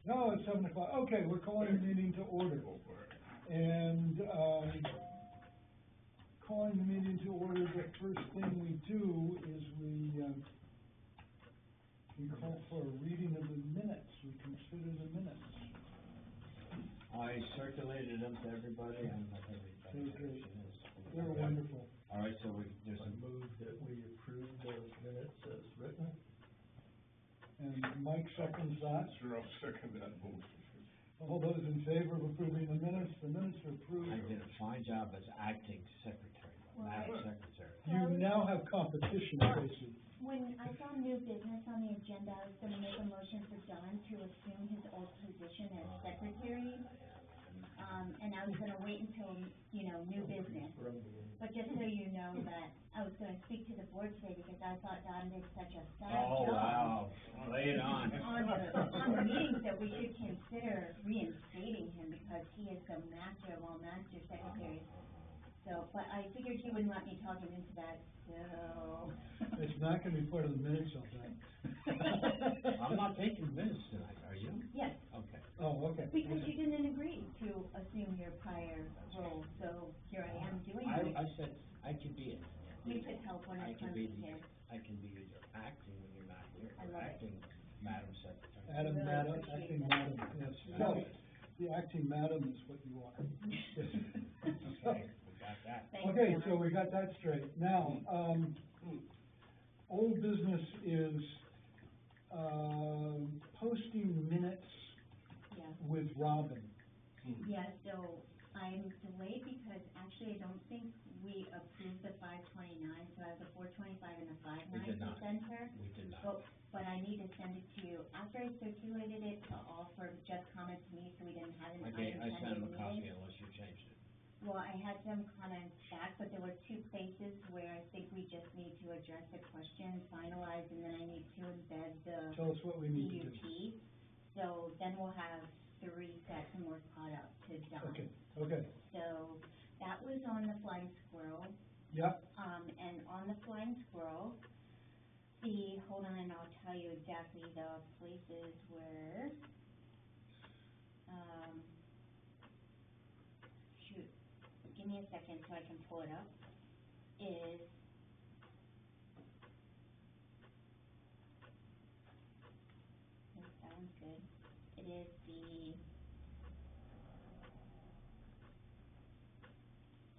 No, it's 7 o'clock. Okay, we're calling the meeting to order. Go for it. And, calling the meeting to order, the first thing we do is we call for a reading of the minutes. We consider the minutes. I circulated them to everybody, and everybody is. They're wonderful. All right, so there's I a move that we approve those minutes as written. And Mike seconds that. Sure, I'll second that motion. All those in favor of approving the minutes are approved. I did a fine job as acting secretary, Madam Secretary. You now have competition, Tracy. When I saw new business on the agenda, I was gonna make a motion for Don to assume his old position as secretary. And I was gonna wait until, new business. But just so you know that I was gonna speak to the board today because I thought Don did such a fab Oh, job. wow, lay it on. On the meetings that we should consider reinstating him because he is the master of all master secretaries. So, but I figured he wouldn't let me talk him into that, so. It's not gonna be part of the minutes, I'll think. I'm not taking minutes tonight, are you? Yes, Okay. Oh, okay. because you didn't agree to assume your prior role, so here I am doing it. I said I could be it. You could help when I it can comes be to the, him. I can be your acting when you're not here, I or love it. acting Madam Secretary. Madam, Really madam, appreciate acting that. madam, yes. Love So, it. the acting madam is what you are. Okay, we got that. Thank Okay, you. so we got that straight. Now, old business is, posting minutes Yeah. with Robin. Yeah, so I'm delayed because actually I don't think we approved the 529, so I have the 425 and the We 59 did to not. send her. We did not. But I need to send it to you, after I circulated it to all for just comment to me, so we didn't have an Okay, I sent him a unintended copy meeting. unless you changed it. Well, I had some comments back, but there were two places where I think we just need to address the question, finalize, and then I need to embed the Tell us what we need to do. PUP. So then we'll have 3 sets and we're caught up to done. Okay, okay, So that was on the Flying Squirrel. yep, And on the Flying Squirrel, hold on, and I'll tell you exactly the places where, shoot, give me a second so I can pull it up, is, that sounds good, it is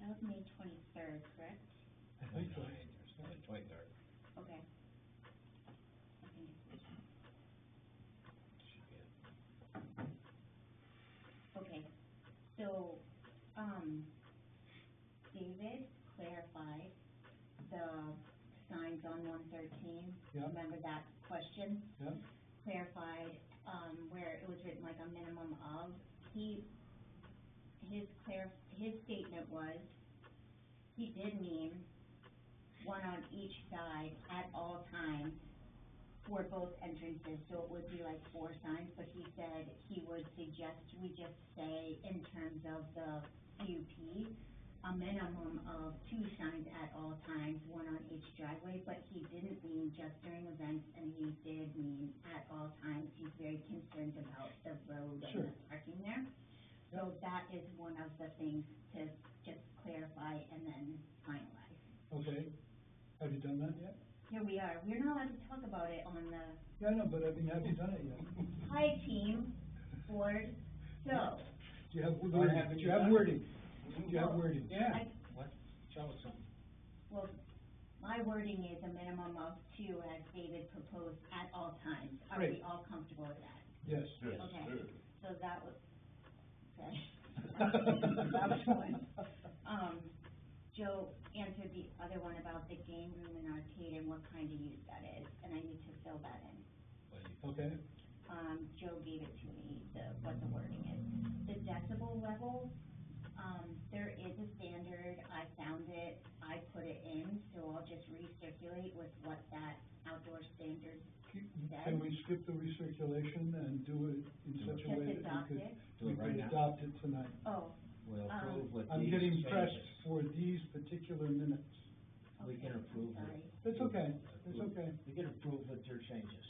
that was May 23rd, correct? I think so. 23rd. Okay. I think it's Should be it. okay, so, David clarified the signs on 113. Yeah. Remember that question? Yep, Clarified, where it was written like a minimum of. His statement was, he did mean one on each side at all times for both entrances, so it would be like 4 signs, but he said he would suggest we just say in terms of the PUP, a minimum of 2 signs at all times, 1 on each driveway, but he didn't mean just during events, and he did mean at all times. He's very concerned about the road and Sure. the parking there. So that is one of the things to just clarify and then finalize. okay. Have you done that yet? Here we are. We're not allowed to talk about it on the, Yeah, I know, but have you done it yet? hi team, board. So, Do you have Why wording? haven't Do you you have done it? wording? Do you have wording? Yeah, what, show us something. well, my wording is a minimum of 2 as David proposed at all times. Are we Great. all comfortable with that? Yes. Yes, Okay. sir. So that was, okay. That was one. Joe answered the other one about the game room and arcade and what kind of use that is, and I need to fill that in. What do you- Okay, Joe gave it to me, what the wording is. The decibel level, there is a standard, I found it, I put it in, so I'll just recirculate with what that outdoor standard says. can we skip the recirculation and do it in such a Just way that adopt we it? could, Do we it right could now? adopt it tonight? Oh, We'll approve with I'm these getting pressed changes. for these particular minutes. We okay, can I'm approve sorry. it. It's okay, it's okay. We can approve with your changes.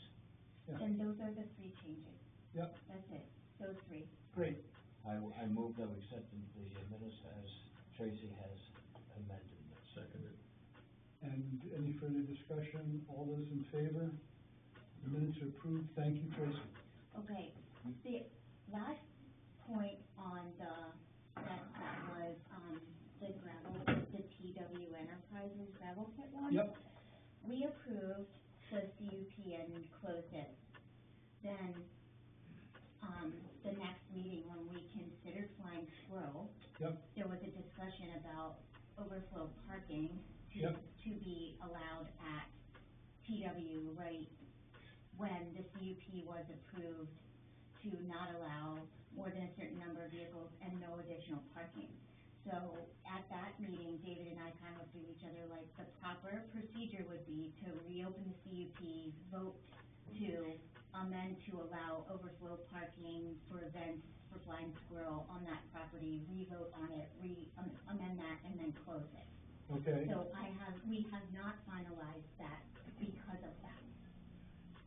Yeah. Then those are the 3 changes. Yep, That's it, those three. great. I move that we accept the minutes as Tracy has amended. Seconded. And any further discussion? All those in favor? The minutes are approved. Thank you, Tracy. Okay, the last point on that was, the gravel, the TW Enterprises gravel pit one. Yep, We approved the CUP and closed it. Then, the next meeting, when we considered Flying Squirrel, yep, there was a discussion about overflow parking Yep. to be allowed at TW right when the CUP was approved to not allow more than a certain number of vehicles and no additional parking. So at that meeting, David and I kind of looked at each other like the proper procedure would be to reopen the CUP, vote to amend to allow overflow parking for events for Flying Squirrel on that property, re-vote on it, amend that, and then close it. okay, So we have not finalized that because of that.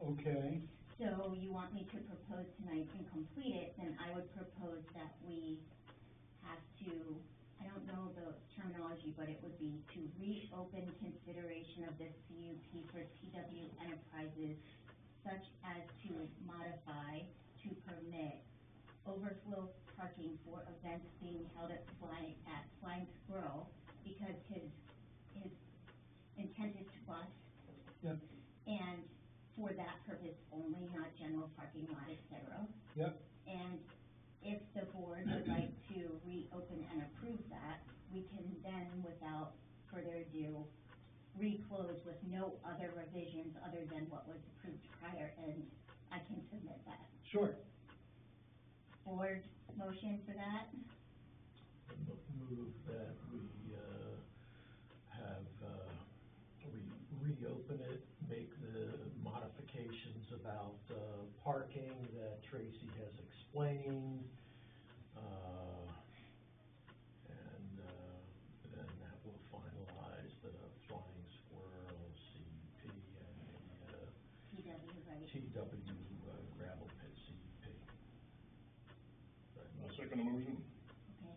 okay, So you want me to propose tonight and complete it, then I would propose that we have to, I don't know the terminology, but it would be to reopen consideration of this CUP for TW Enterprises such as to modify, to permit overflow parking for events being held at Flying Squirrel, because his intent is to bus, yep, and for that purpose only, not general parking lot, et cetera. yep, And if the board would like to reopen and approve that, we can then, without further ado, reclose with no other revisions other than what was approved prior, and I can submit that. sure. Board motion for that? Move that we, reopen it, make the modifications about, parking that Tracy has explained, and then that will finalize the Flying Squirrel CUP and the, TW, right? TW gravel pit CUP. I'll second the motion. Okay,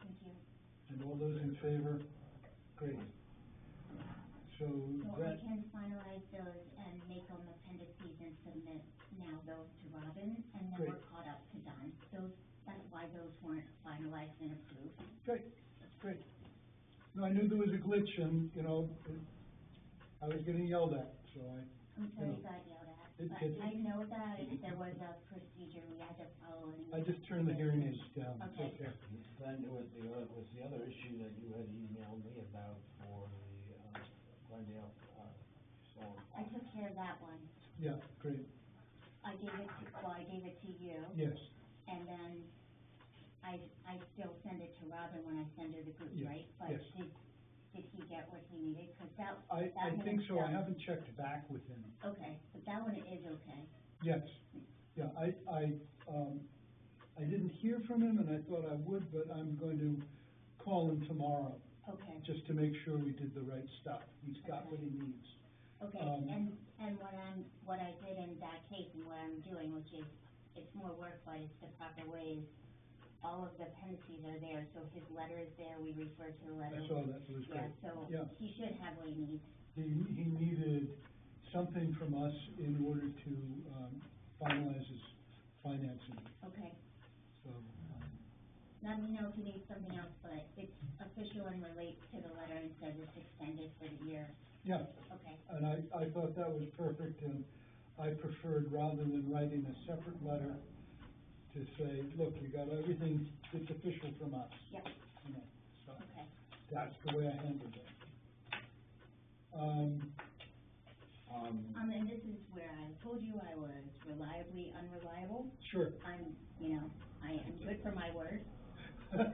thank you. And all those in favor? Great. So So I that, can finalize those and make them appendices and submit now those to Robin, and then we're Great. caught up to Don. That's why those weren't finalized and approved. great, that's great. No, I knew there was a glitch and, you know, I was getting yelled at, so I'm sorry Yeah. you got yelled at, It- but it- I know that there was a procedure we had to follow and. I just turned the hearing aids down, it's Okay. okay. Then there was the other issue that you had emailed me about for the, Glendale, storm. I took care of that one. Yeah, great, I gave it to you, yes, and then I still send it to Robin when I send her the group, Yes, right? But yes. did he get what he needed? 'Cause that I one think is so, I done. haven't checked back with him. Okay, but that one is okay. Yes, yeah, I didn't hear from him and I thought I would, but I'm going to call him tomorrow, Okay, just to make sure we did the right stuff. He's got what he needs. okay, um, and what I did in that case and what I'm doing, which is, it's more work, but it's the proper way, is all of the appendices are there, so his letter is there, we refer to the letter. I saw that, it was Yeah, great. so Yeah. he should have what he needs. He needed something from us in order to, finalize his financing, Okay, so, let me know if you need something else, but it's official and relates to the letter and says it's extended for the year. yeah. Okay, And I thought that was perfect, and I preferred, rather than writing a separate letter, to say, look, you got everything, it's official from us, yep, you know, so, okay. that's the way I handled it. And this is where I told you I was reliably unreliable. Sure. I am good for my word. All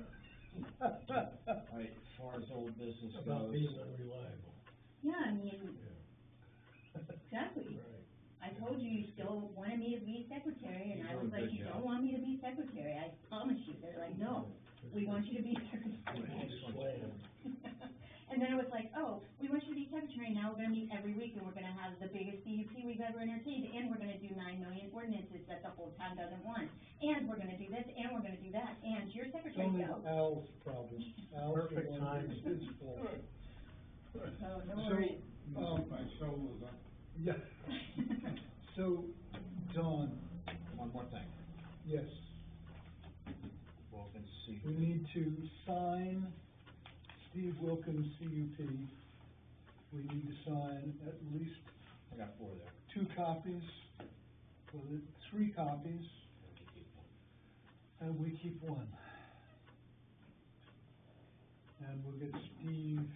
right, as far as old business About goes, being unreliable. Yeah, I mean, Yeah. exactly. Right. I told you you still wanted me to be secretary, and I You're was doing a like, good you job. don't want me to be secretary, I promise you. They're like, no, we want you to be secretary. Slammed. And then it was like, oh, we want you to be secretary, now we're gonna meet every week, and we're gonna have the biggest CUP we've ever entertained, and we're gonna do 9 million ordinances that the whole town town doesn't want. And we're gonna do this, and we're gonna do that, and your It's secretary, only no. Al's problem. Al's the Perfect one timing. who's his fault. So, no So, worries. my soul is up. Yeah. So, Dawn, One more thing, yes, Wilkins, see. we need to sign Steve Wilkins CUP. We need to sign at least I got 4 there. 2 copies, well, 3 copies, and we keep 1. And we'll get Steve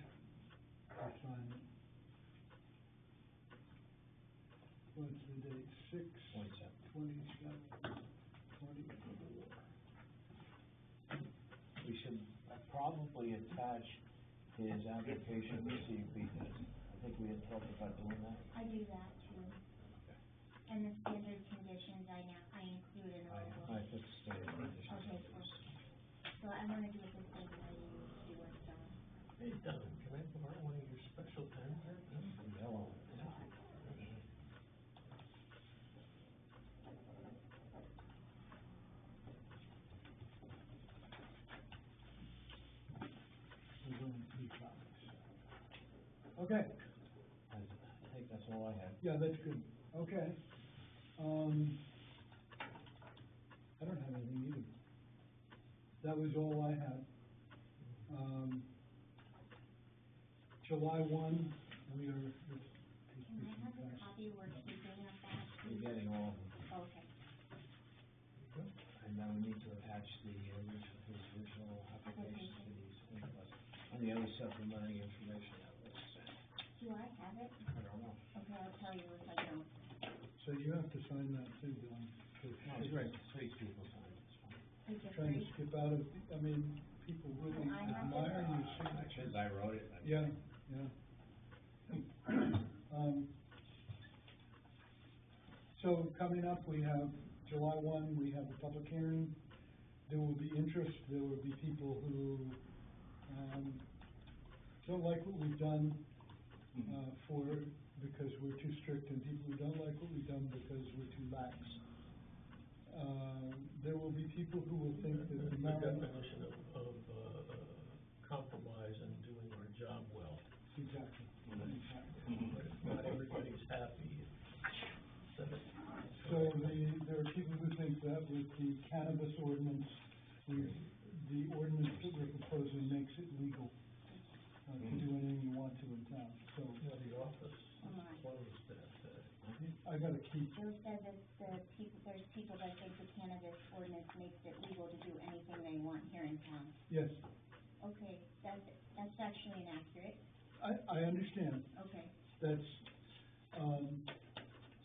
to sign it. What's the date? 6, 27. 27, 24. We should probably attach his application to CUP test. I think we had talked about doing that. I do that too. And the standard conditions I include in all of I them. put standard conditions. Okay, cool. So I wanna do it the same way you do it, so. Hey, Don, can I borrow one of your special pens there? Yellow. There's only 3 copies. Okay, I think that's all I had. yeah, that's good. Okay. I don't have anything either. That was all I had. July 1, we are. Can I have a copy where it's beginning of that? We're getting all of them. Okay. And now we need to attach the his original application to these, and the other supplementary information that was sent. Do I have it? I don't know. Okay, I'll tell you if I don't. So you have to sign that too, Don. No, it's great, 3 people signed, it's fine. Take it Trying to free. skip out of, I mean, people really I have admire it. your signature. Since I wrote it. Yeah, yeah. So coming up, we have July 1, we have a public hearing. There will be interest, there will be people who, don't like what we've done, because we're too strict, and people who don't like what we've done because we're too lax. There will be people who will think that the The marijuana. definition of compromise and doing our job well. Exactly. But if not everybody's happy, So there are people who think that with the cannabis ordinance, the ordinance that we're proposing makes it legal, to do anything you want to in town, so. the office Come on. closed that day. I got a key. Joe said that there's people that think the cannabis ordinance makes it legal to do anything they want here in town. Yes, Okay, that's actually inaccurate. I understand, Okay. that's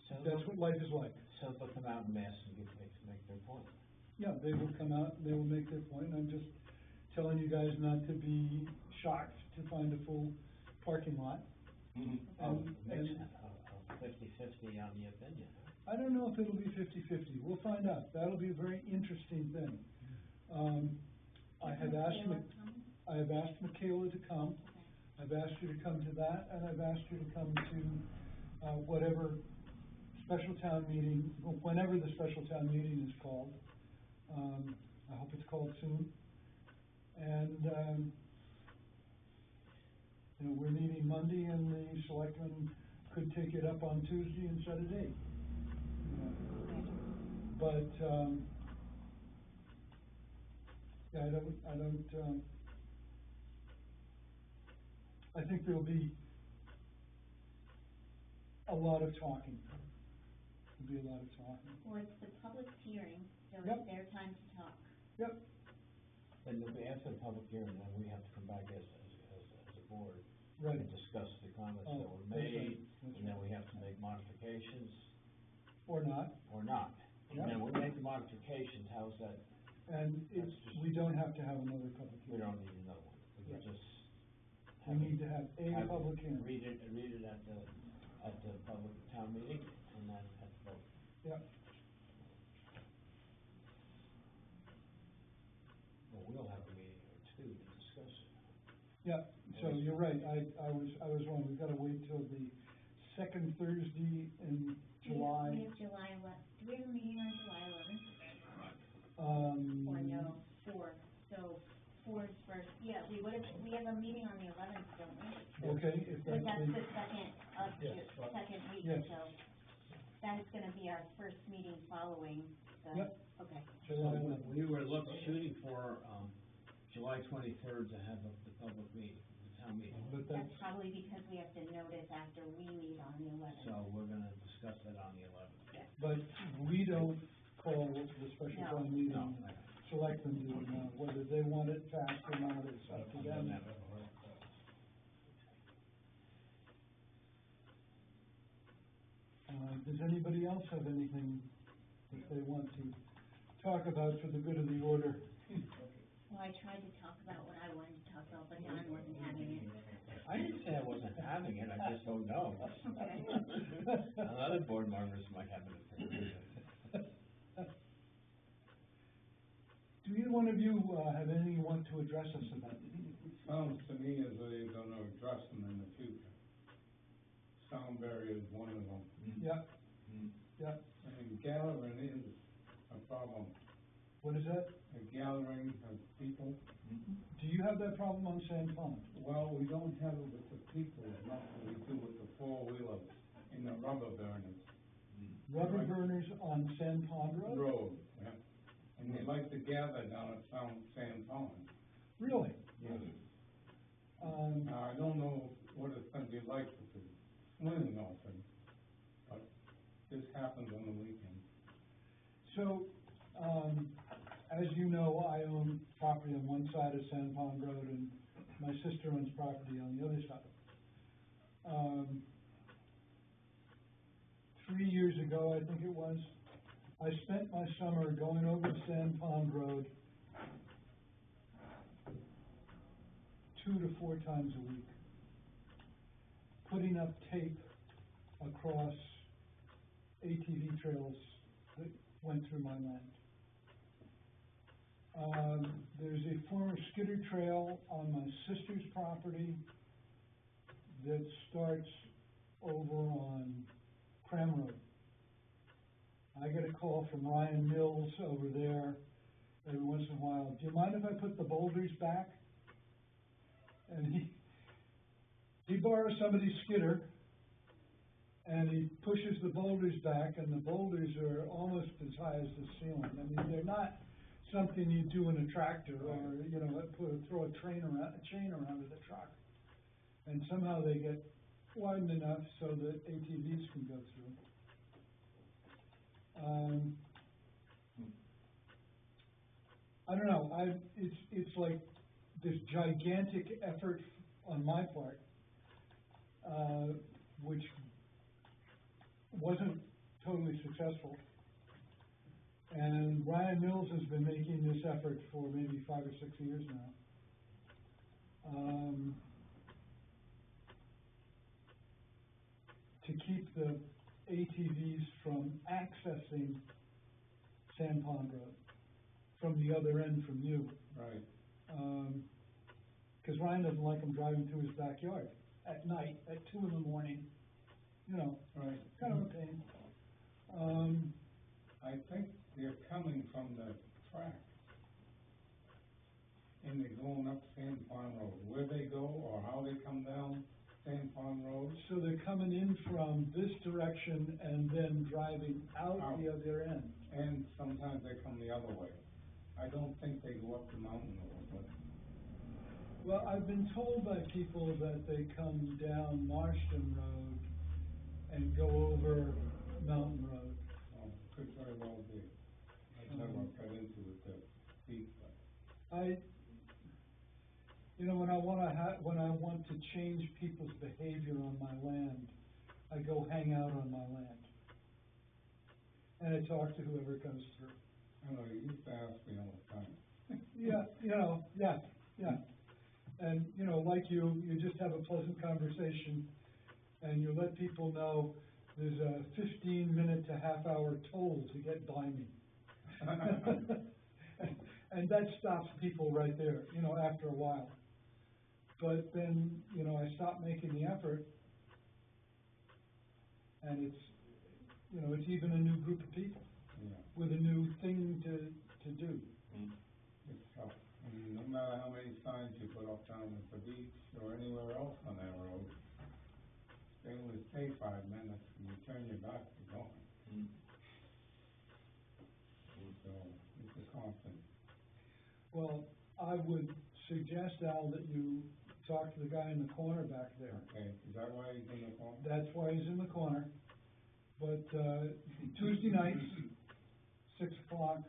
So what life is like. they'll come out in mass and make their point. Yeah, they will come out, and they will make their point, I'm just telling you guys not to be shocked to find a full parking lot. Oh, And 50-50 on the opinion, huh? I don't know if it'll be 50-50. We'll find out. That'll be a very interesting thing. I have asked Michaela to come. Okay. I've asked her to come to that, and I've asked her to come to, whatever special town meeting, whenever the special town meeting is called. I hope it's called soon. And, we're meeting Monday, and the selectmen could take it up on Tuesday and set a date. But, yeah, I think there'll be a lot of talking. There'll be a lot of talking. Well, it's the public hearing, so Yep. it's their time to talk. Yep, And after the public hearing, then we have to come back as a board right. and discuss the comments Oh, that were that's right, made, that's and then right. we have to make modifications Or not. or not. Yeah. And then we make the modifications, how's that? And That's just- we don't have to have another public We hearing. don't need another one. We can Right. just. We need to have a public hearing. Read it at the public town meeting, and then at the vote. Yep. Well, we'll have a meeting or two to discuss it. Yeah, so you're right, I was wrong, we've gotta wait till the second Thursday in July. We have July do we have a meeting on July 11th? Or no, 4th, so 4th first, yeah, we have a meeting on the 11th, don't we? Okay, if But that's that's the, the second of Yes. second week, Yes. so that's gonna be our first meeting following the, Yep. okay. July 11th. We were shooting for, July 23rd to have the public meeting, the town meeting. But That's that's, probably because we have to notice after we meet on the 11th. So we're gonna discuss that on the 11th. but we don't call the special No. town meeting. No, Select them to, whether they want it fast or not, it's up to them. Does anybody else have anything that they want to talk about for the good of the order? Well, I tried to talk about what I wanted to talk about, but Don wasn't having it. I didn't say I wasn't having it, I just don't know. Okay. Other board members might have an opinion. Do either one of you, have anything you want to address us about? Sounds to me as though you're gonna address them in the future. Sound barrier is one of them. Yeah, yeah, And gathering is a problem. what is that? A gathering of people. Do you have that problem on Sand Pond? Well, we don't have it with the people as much as we do with the four-wheelers and the rubber burners. Rubber Right. burners on Sand Pond Road? Road, yeah. And they like to gather down at Sand Pond. Really? Yes. Um, Now, I don't know what it's gonna be like with the swimming open, but this happens on the weekend. So, as you know, I own property on one side of Sand Pond Road, and my sister owns property on the other side. 3 years ago, I think it was, I spent my summer going over Sand Pond Road 2 to 4 times a week, putting up tape across ATV trails that went through my land. There's a former skidder trail on my sister's property that starts over on Cram Road. I get a call from Ryan Mills over there every once in a while. Do you mind if I put the boulders back? And he borrows somebody's skidder, and he pushes the boulders back, and the boulders are almost as high as the ceiling. I mean, they're not something you do in a tractor or, you know, throw a chain around with a truck. And somehow they get wide enough so that ATVs can go through. I don't know, it's like this gigantic effort on my part, which wasn't totally successful. And Ryan Mills has been making this effort for maybe 5 or 6 years now. To keep the ATVs from accessing Sand Pond Road from the other end from you. Right. 'Cause Ryan doesn't like them driving through his backyard at night, at 2 in the morning, you know, Right. kind of a pain. I think they're coming from the track. And they're going up Sand Pond Road. Where they go or how they come down Sand Pond Road, So they're coming in from this direction and then driving out the other end. and sometimes they come the other way. I don't think they go up the mountain road, but Well, I've been told by people that they come down Marston Road and go over Mountain Road. could very well be. I never got into it that deep, but. When I want to change people's behavior on my land, I go hang out on my land. And I talk to whoever comes through. I know, you used to ask me all the time. Yeah. And, like you just have a pleasant conversation, and you let people know there's a 15-minute to half-hour toll to get by me. And that stops people right there, after a while. But then, I stop making the effort, And it's, you know, it's even a new group of people Yeah, with a new thing to do. it's tough. I mean, no matter how many signs you put up down at the beach or anywhere else on that road, they only stay 5 minutes, and you turn your back, you're gone. So, it's a constant. Well, I would suggest, Al, that you talk to the guy in the corner back there. Okay, is that why he's in the corner? That's why he's in the corner. But, Tuesday nights, 6 o'clock,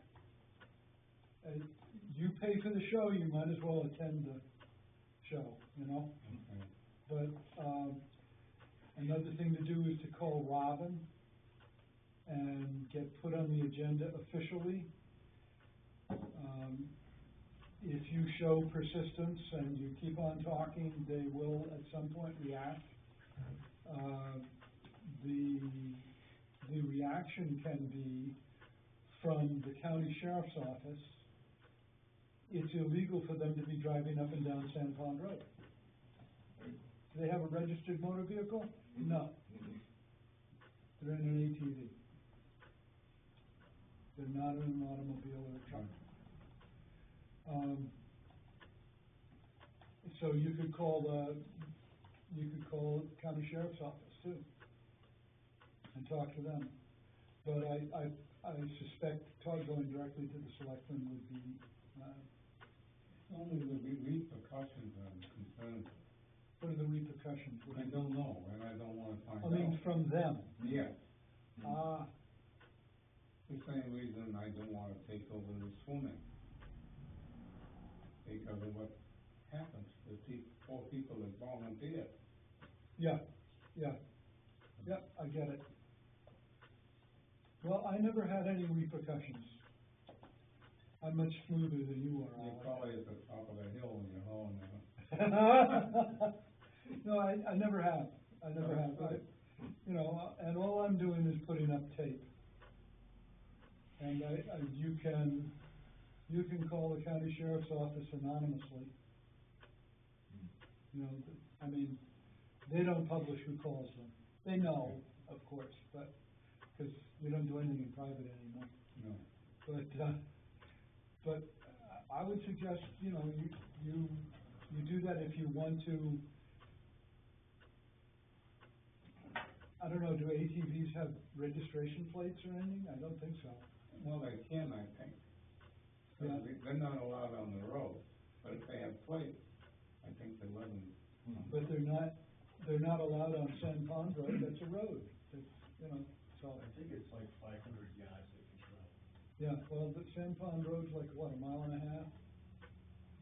you pay for the show, you might as well attend the show, you know? Okay. But, another thing to do is to call Robin and get put on the agenda officially. If you show persistence and you keep on talking, they will at some point react. The reaction can be from the county sheriff's office. It's illegal for them to be driving up and down San Pond Road. Do they have a registered motor vehicle? No. They're in an ATV. They're not in an automobile or a truck. So you could call the county sheriff's office too, and talk to them. But I suspect going directly to the selectmen would be, Only the repercussions I'm concerned with. what are the repercussions? I don't know, and I don't wanna find I out. mean, from them. Yes, The same reason I don't wanna take over the swimming. Because of what happens to poor people that volunteer. yeah, I get it. Well, I never had any repercussions. I'm much smoother than you are, You're Alex. probably at the top of the hill when you're hauling it. No, I never have. You know, and all I'm doing is putting up tape. And you can call the county sheriff's office anonymously. You know, I mean, they don't publish who calls them. They know, of course, but, because we don't do anything in private anymore. No. But I would suggest, you know, you do that if you want to. I don't know, do ATVs have registration plates or anything? I don't think so. Well, they can, I think. Yeah. They're not allowed on the road, but if they have plates, I think they let them. But they're not allowed on San Pond Road, that's a road, it's, you know, so. I think it's like 500 yards they can travel. Yeah, well, the San Pond Road's like, what, a mile and a half,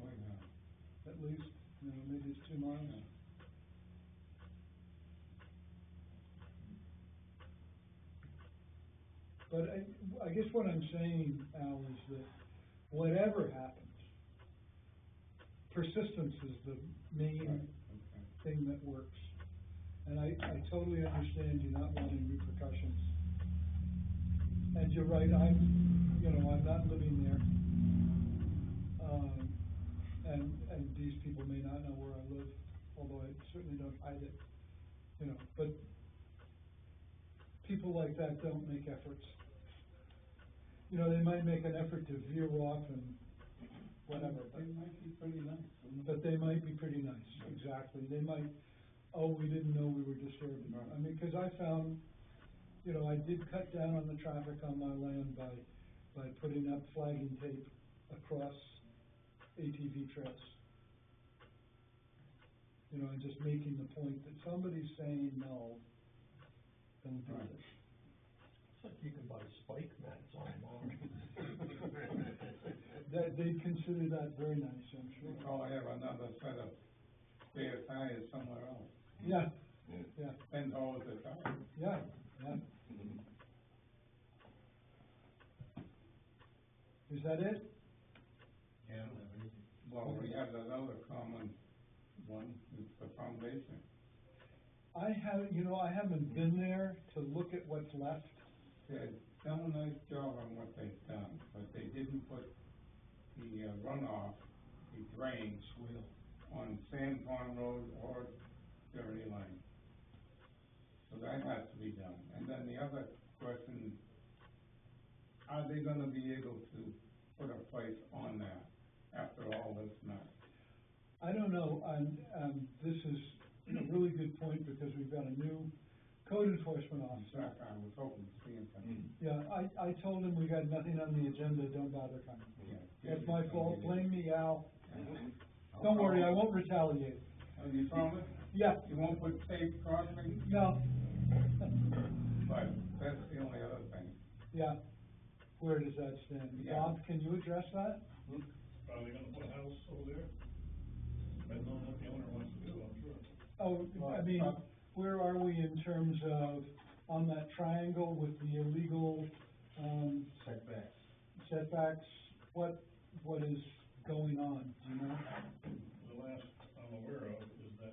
Oh, yeah. at least, you know, maybe it's 2 miles. But I guess what I'm saying, Al, is that whatever happens, persistence is the main Okay. thing that works. And I totally understand you not wanting repercussions. And you're right, I'm not living there. And these people may not know where I live, although I certainly don't hide it, you know, but people like that don't make efforts. You know, they might make an effort to veer off and whatever, but. They might be pretty nice. But they might be pretty nice, exactly. They might, we didn't know we were disturbing. Right. I mean, 'cause I found, you know, I did cut down on the traffic on my land by putting up flagging tape across ATV trails. You know, and just making the point that somebody's saying no, don't do Right. this. It's like you can buy spike mats online. They'd consider that very nice, I'm We'll sure. probably have another set of spare tires somewhere else. Yeah, $10 a tire. yeah. Is that it? Yeah, I don't have anything. Well, we have another common one, it's the foundation. I haven't been there to look at what's left. They've done a nice job on what they've done, but they didn't put the runoff, the drain Swale. on San Pond Road or Dirty Lane. So So that has to be done. And then the other question, are they gonna be able to put a place on that after all this mess? I don't know, this is a really good point, because we've got a new code enforcement In officer. fact, I was hoping to see him come. Yeah, I told him we got nothing on the agenda, don't bother coming. Yeah. That's my fault, blame me, Al. Yeah. Don't worry, I won't retaliate. Oh, you promise? Yeah, You won't put tape across me? no, But that's the only other thing. yeah, where does that stand? Yeah. Bob, can you address that? Are they gonna put a house over there? Depends on what the owner wants to do, I'm sure. Oh, I mean, where are we in terms of, on that triangle with the illegal, setbacks? What is going on, do you know? The last I'm aware of is that,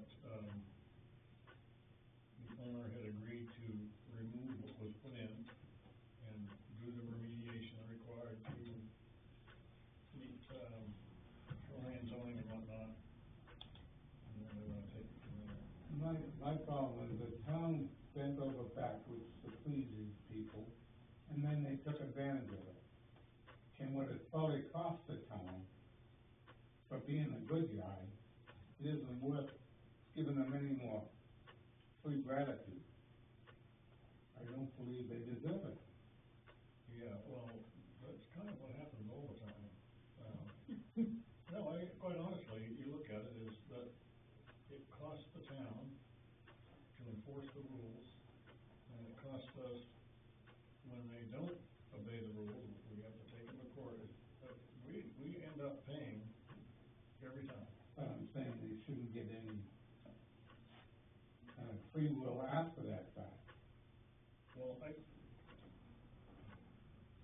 the owner had agreed to remove what was put in and do the remediation required to meet, shoreline zoning and whatnot. And then they wanna take it from there. My problem is the town bent over backwards to please these people, and then they took advantage of it. And what it's probably cost the town for being a good guy, it isn't worth giving them any more free gratitude. I don't believe they deserve it. Yeah, well, that's kind of what happens all the time. No, quite honestly, you look at it, is that it costs the town to enforce the rules, and it costs us, when they don't obey the rules, we have to take them to court. We end up paying every time. But I'm saying they shouldn't get any free will after that fact. Well,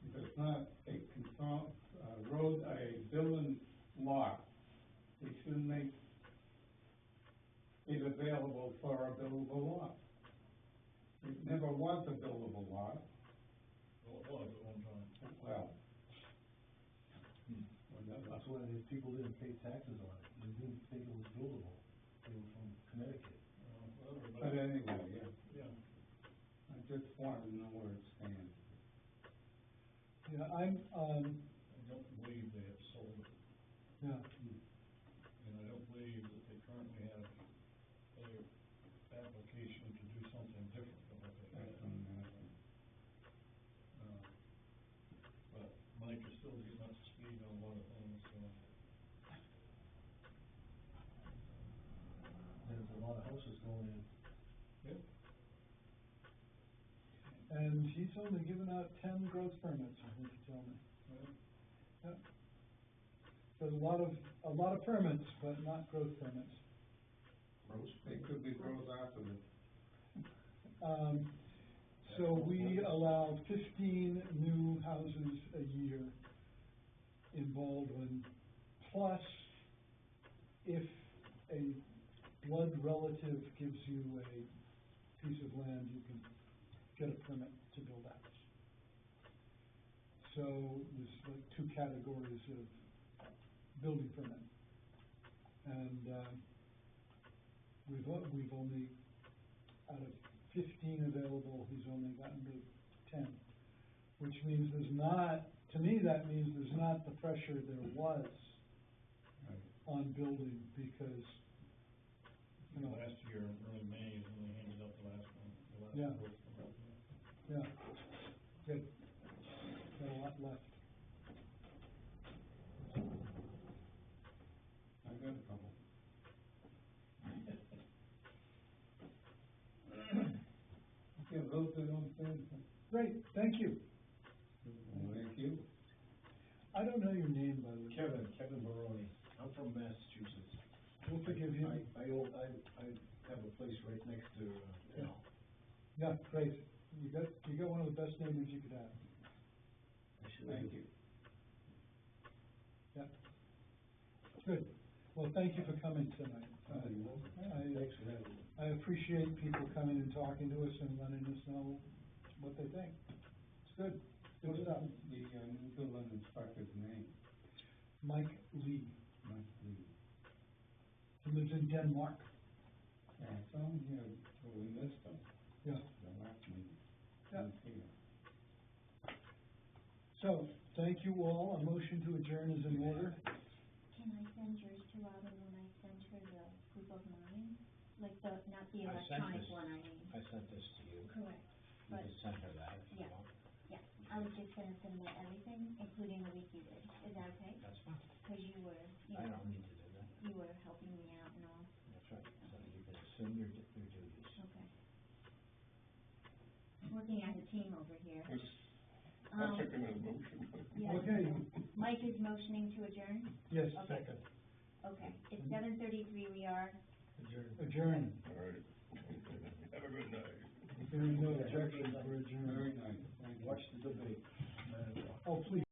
If it's not a road, a building lot, they shouldn't make it available for a buildable lot. It never was a buildable lot, well, it was at one time. well. That's why these people didn't pay taxes on it, they didn't think it was buildable, they were from Connecticut. Whatever, But anyway, yeah, yeah. I just wanted to know where it stands. Yeah, I don't believe they have sold it, yeah, and I don't believe that they currently have a application to do something different than what they That's had. unfortunate. But Mike is still getting up to speed on a lot of things, so. There's a lot of houses going in. Yep. and he's only given out 10 growth permits, I think he told me. Well, Yeah. There's a lot of permits, but not growth permits. They could be growth after this. So we allow 15 new houses a year in Baldwin, plus if a blood relative gives you a piece of land, you can get a permit to build a house. So there's like two categories of building permit. And, we've only, out of 15 available, he's only gotten to 10, which means there's not, to me, that means there's not the pressure there was on building, because, you know, last year, early May, is when they handed out the last one, the last Yeah. report. yeah, good, got a lot left. I got a couple. Okay, those that don't stand, Great, thank you. thank you. I don't know your name, by the way. Kevin Baroni, I'm from Massachusetts. We'll forgive you. I have a place right next to, Yeah, great. You got one of the best neighbors you could have. Thank you. Yeah. Good. Well, thank you for coming tonight. You're welcome. Thanks for having me. I appreciate people coming and talking to us and letting us know what they think. It's good. What Good is stuff. the new building inspector's name? Mike Lee. Mike Lee. He lives in Denmark. Yeah, I saw him here, but we missed him. Yeah. the last meeting. Yeah. Didn't see it. So, thank you all, a motion to adjourn is in order. Can I send yours to Robin when I send her the proof of mine? Like not the I sent electronic this- one, I mean. I sent this to you. Correct. You But, can send her that if you yeah. want. yeah, I was just gonna submit everything, including the week you did. Is that okay? That's fine. Cause you were, I don't need to do that. you were helping me out and all. That's right. So you can assume your duties. Okay. Working as a team over here. I'll second that motion. Yeah. Okay. Mike is motioning to adjourn? Yes, Okay. Second, Okay, it's 7:33, we are adjourn. adjourn. All right. Have a good night. Hearing no objections, we're adjourned. Very nice, thank you. Watch the debate. Oh, please.